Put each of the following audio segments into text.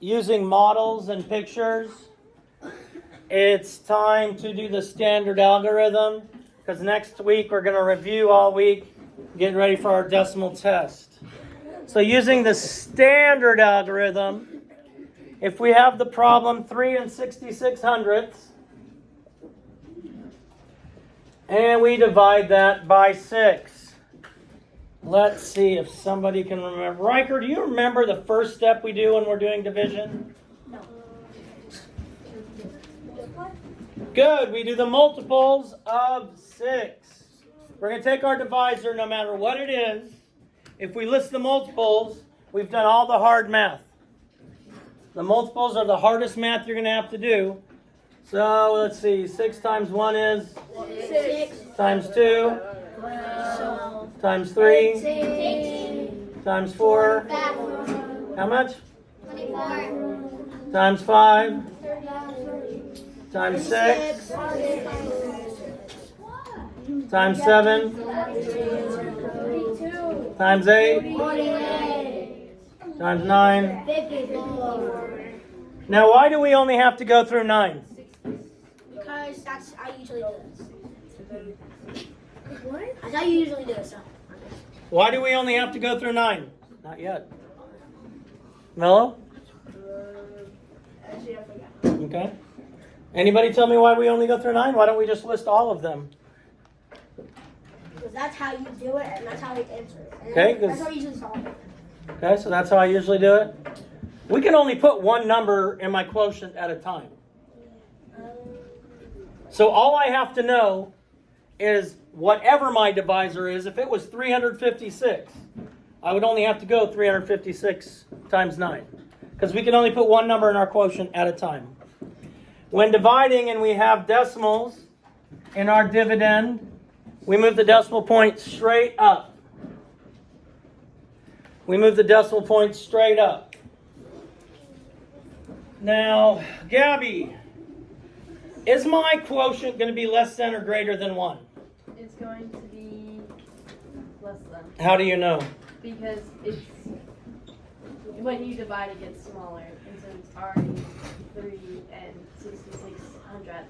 using models and pictures, it's time to do the standard algorithm, because next week we're going to review all week, getting ready for our decimal test. So using the standard algorithm, if we have the problem 3 66/100, and we divide that by 6. Let's see if somebody can remember. Riker, do you remember the first step we do when we're doing division? No. Good. We do the multiples of 6. We're going to take our divisor no matter what it is. If we list the multiples, we've done all the hard math. The multiples are the hardest math you're going to have to do. So let's see. 6 times 1 is? 6. Times 2? 12. Times 3? 18. Times 4? How much? 24. Times 5? Times 6? Times 7? Times 8? 48. Times 9? 54. Now, why do we only have to go through 9? Because that's how I usually do it. What? That's how you usually do it, so. Why do we only have to go through 9? Not yet. Mello? Actually, I forgot. Okay. Anybody tell me why we only go through 9? Why don't we just list all of them? Because that's how you do it, and that's how we answer it. And Okay, that's how you usually solve it. Okay, so that's how I usually do it. We can only put one number in my quotient at a time. So all I have to know is whatever my divisor is. If it was 356, I would only have to go 356 times 9. Because we can only put one number in our quotient at a time. When dividing and we have decimals in our dividend, we move the decimal point straight up. We move the decimal point straight up. Now, Gabby, is my quotient going to be less than or greater than 1? It's going to be less than. How do you know? Because it's when you divide, it gets smaller, and so it's already 3 and 66/100.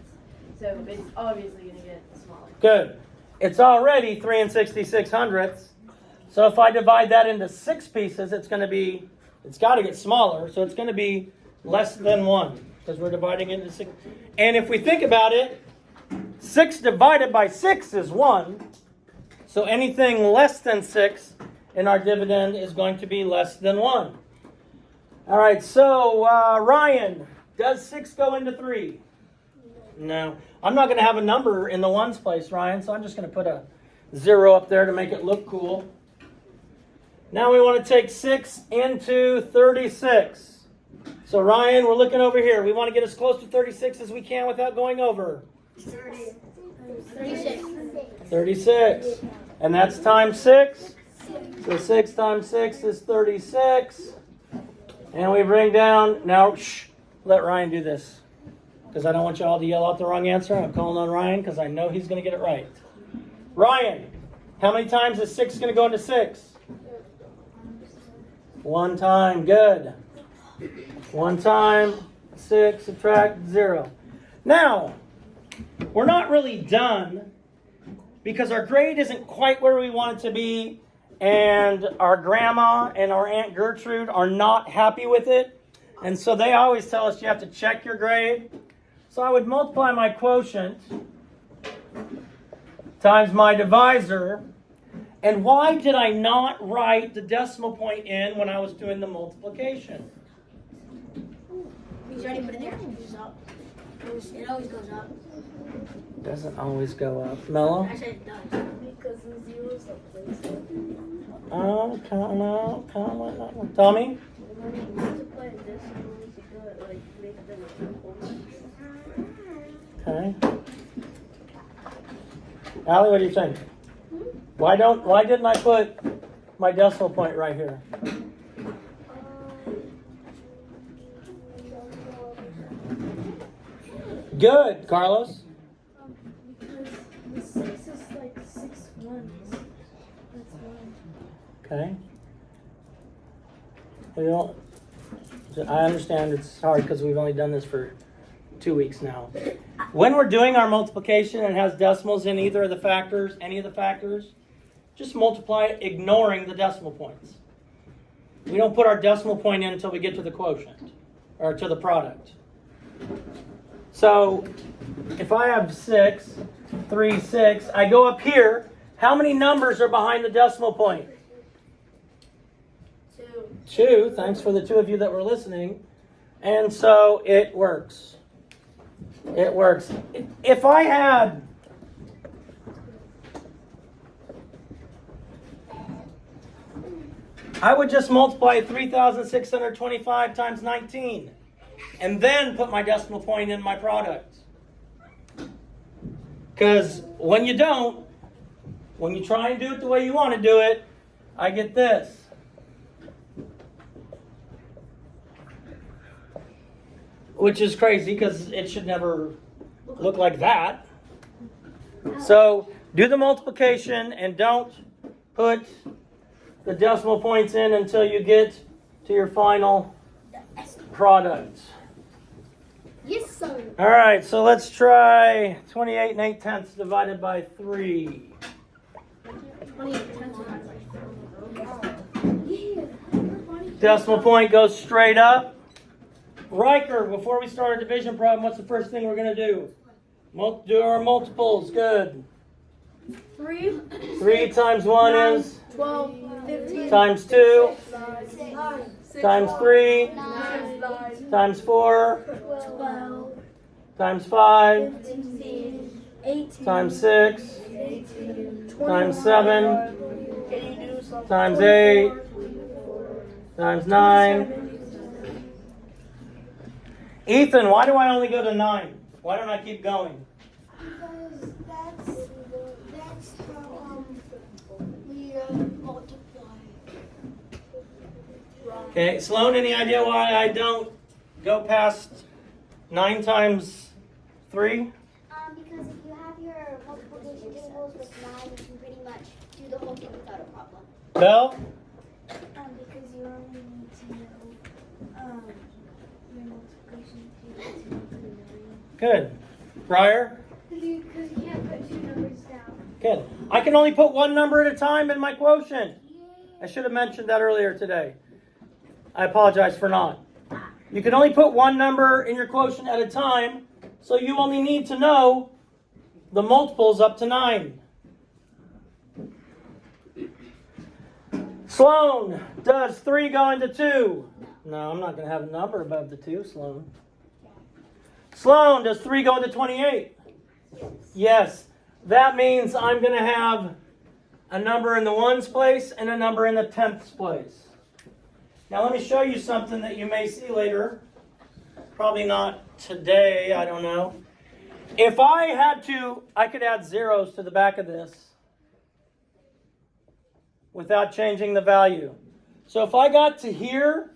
So it's obviously going to get smaller. Good. It's already 3 and 66/100. So if I divide that into 6 pieces, it's got to get smaller. So it's going to be less than 1 because we're dividing into 6. And if we think about it, 6 divided by 6 is 1. So anything less than 6 in our dividend is going to be less than 1. All right, so Ryan, does 6 go into 3? No. I'm not going to have a number in the ones place, Ryan, so I'm just going to put a 0 up there to make it look cool. Now we want to take 6 into 36. So Ryan, we're looking over here. We want to get as close to 36 as we can without going over. 36. 36. And that's times 6. So 6 times 6 is 36. And we bring down, now let Ryan do this. Because I don't want you all to yell out the wrong answer. I'm calling on Ryan because I know he's going to get it right. Ryan, how many times is 6 going to go into 6? 1 time. Good. 1 time. 6, subtract 0. Now, we're not really done because our grade isn't quite where we want it to be, and our grandma and our Aunt Gertrude are not happy with it, and so they always tell us you have to check your grade. So I would multiply my quotient times my divisor. And why did I not write the decimal point in when I was doing the multiplication? You already put it there. It goes up. It always goes up. Doesn't always go up. Mello? I said it does. Because the zeros are placed. Oh, come on. Tommy? When you multiply decimals, you gotta make them equal. Okay. Allie, what do you think? Why didn't I put my decimal point right here? Good, Carlos. Because the 6 is like 6 ones. That's why. Okay. We don't, I understand it's hard because we've only done this for 2 weeks now. When we're doing our multiplication and it has decimals in either of the factors, any of the factors, just multiply it ignoring the decimal points. We don't put our decimal point in until we get to the quotient or to the product. So if I have 6, 3, 6, I go up here. How many numbers are behind the decimal point? 2. Thanks for the 2 of you that were listening. And so it works. It works. If I had I would just multiply 3,625 times 19 and then put my decimal point in my product. Because when you don't, when you try and do it the way you want to do it, I get this. Which is crazy because it should never look like that. So do the multiplication and don't put the decimal points in until you get to your final product. Yes, sir. All right, so let's try 28 and 8/10 divided by 3. 28 tenths divided by 3. Decimal point goes straight up. Riker, before we start a division problem, what's the first thing we're going to do? Do our multiples. Good. 3. 3 times 1 is 12. 15. times 2 6, times 3 9, times 4 12, times 5 15, 18, times 6 18, times 7 times 8 times 9. Ethan, why do I only go to 9? Why don't I keep going? Because that's how we multiply. Okay, Sloan, any idea why I don't go past 9 times 3? Because if you have your multiplication tables with 9, you can pretty much do the whole thing without a problem. Bell? Because you only need to know your multiplication table. Good. Briar? Because you can't put 2 numbers down. Good. I can only put 1 number at a time in my quotient. I should have mentioned that earlier today. I apologize for not. You can only put 1 number in your quotient at a time, so you only need to know the multiples up to 9. Sloan, does 3 go into 2? No, I'm not going to have a number above the 2, Sloan. Sloan, does 3 go into 28? Yes. That means I'm going to have a number in the ones place and a number in the tenths place. Now let me show you something that you may see later. Probably not today, I don't know. If I had to, I could add zeros to the back of this without changing the value. So if I got to here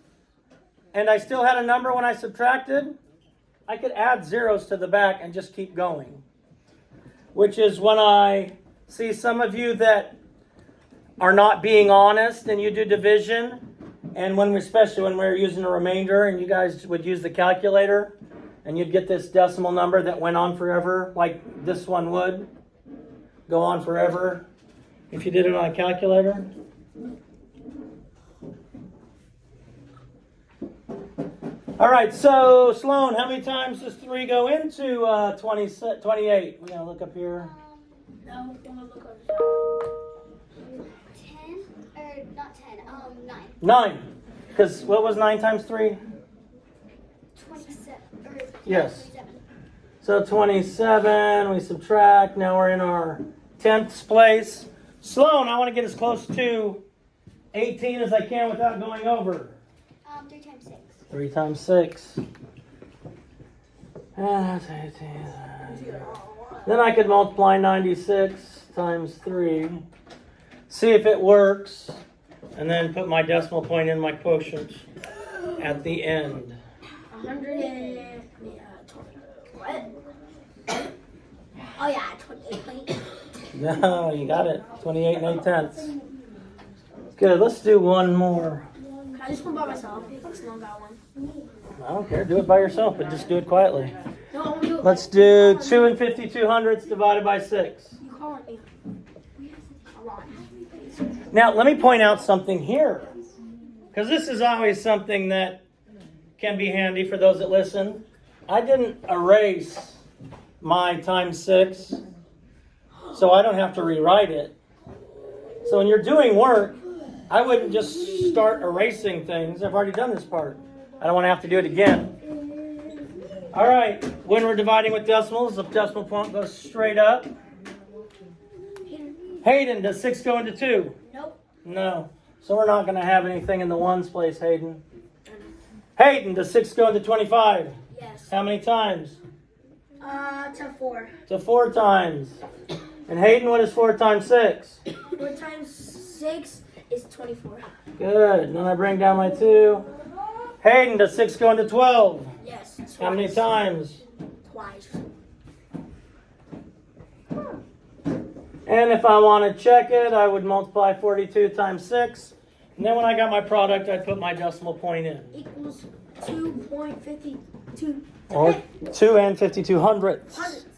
and I still had a number when I subtracted, I could add zeros to the back and just keep going. Which is when I see some of you that are not being honest and you do division, and especially when we're using a remainder and you guys would use the calculator and you'd get this decimal number that went on forever, like this one would go on forever if you did it on a calculator. All right, so Sloan, how many times does 3 go into 28? We're going to look up here. No, I'm going to look up 10, or not 10, 9. 9. Because what was 9 times 3? 27, or Yes. 27. So 27, we subtract. Now we're in our tenths place. Sloan, I want to get as close to 18 as I can without going over. 3 times 6. 3 times 6. That's 18. Then I could multiply 96 times 3. See if it works. And then put my decimal point in my quotient at the end. 100. What? Oh yeah, 28. No, you got it. 28 and 8/10. Good, let's do one more. Can I just want by myself. Sloan got one. I don't care. Do it by yourself, but just do it quietly. No, I want to do it. Let's do 2 and 5200ths divided by 6. You call me. A lot. Now, let me point out something here. Because this is always something that can be handy for those that listen. I didn't erase my times 6, so I don't have to rewrite it. So when you're doing work, I wouldn't just start erasing things. I've already done this part. I don't want to have to do it again. All right, when we're dividing with decimals, the decimal point goes straight up. Hayden, does 6 go into 2? Nope. No. So we're not going to have anything in the ones place, Hayden. Hayden, does 6 go into 25? Yes. How many times? To 4. To 4 times. And Hayden, what is 4 times 6? 4 times 6 is 24. Good. And then I bring down my 2. Hayden, does 6 go into 12? Yes. Twice. How many times? Twice. And if I want to check it, I would multiply 42 times 6. And then when I got my product, I'd put my decimal point in. Equals 2.52. Or 2 and 52 hundredths. Hundredths.